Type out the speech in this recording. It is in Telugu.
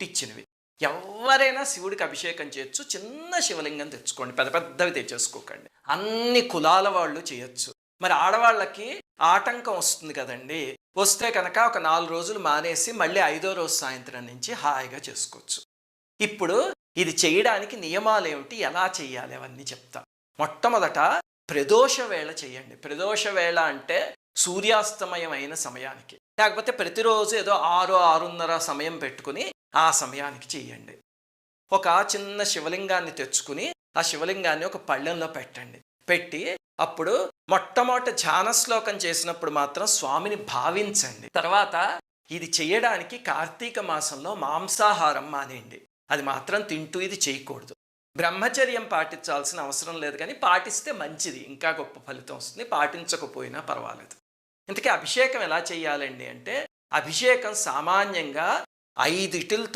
పుట్టించినవి. ఎవరైనా శివుడికి అభిషేకం చేయొచ్చు. చిన్న శివలింగం తెచ్చుకోండి, పెద్ద పెద్దవి తెచ్చేసుకోకండి. అన్ని కులాల వాళ్ళు చేయొచ్చు. మరి ఆడవాళ్ళకి ఆటంకం వస్తుంది కదండి. వస్తే కనుక ఒక 4 రోజులు మానేసి మళ్ళీ 5వ రోజు సాయంత్రం నుంచి హాయిగా చేసుకోవచ్చు. ఇప్పుడు ఇది చేయడానికి నియమాలేమిటి, ఎలా చేయాలి అవన్నీ చెప్తా. మొట్టమొదట ప్రదోష వేళ చేయండి. ప్రదోష వేళ అంటే సూర్యాస్తమయం అయిన సమయానికి, లేకపోతే ప్రతిరోజు ఏదో 6, 6:30 సమయం పెట్టుకుని ఆ సమయానికి చేయండి. ఒక చిన్న శివలింగాన్ని తెచ్చుకుని ఆ శివలింగాన్ని ఒక పళ్ళెంలో పెట్టండి. పెట్టి అప్పుడు మొట్టమొదట ధ్యాన శ్లోకం చేసినప్పుడు మాత్రం స్వామిని భావించండి. తర్వాత ఇది చేయడానికి కార్తీక మాసంలో మాంసాహారం మానేయండి. అది మాత్రం తింటూ ఇది చేయకూడదు. బ్రహ్మచర్యం పాటించాల్సిన అవసరం లేదు, కానీ పాటిస్తే మంచిది, ఇంకా గొప్ప ఫలితం వస్తుంది. పాటించకపోయినా పర్వాలేదు. ఇంతకీ అభిషేకం ఎలా చేయాలండి అంటే, అభిషేకం సామాన్యంగా 5 ఇటులతో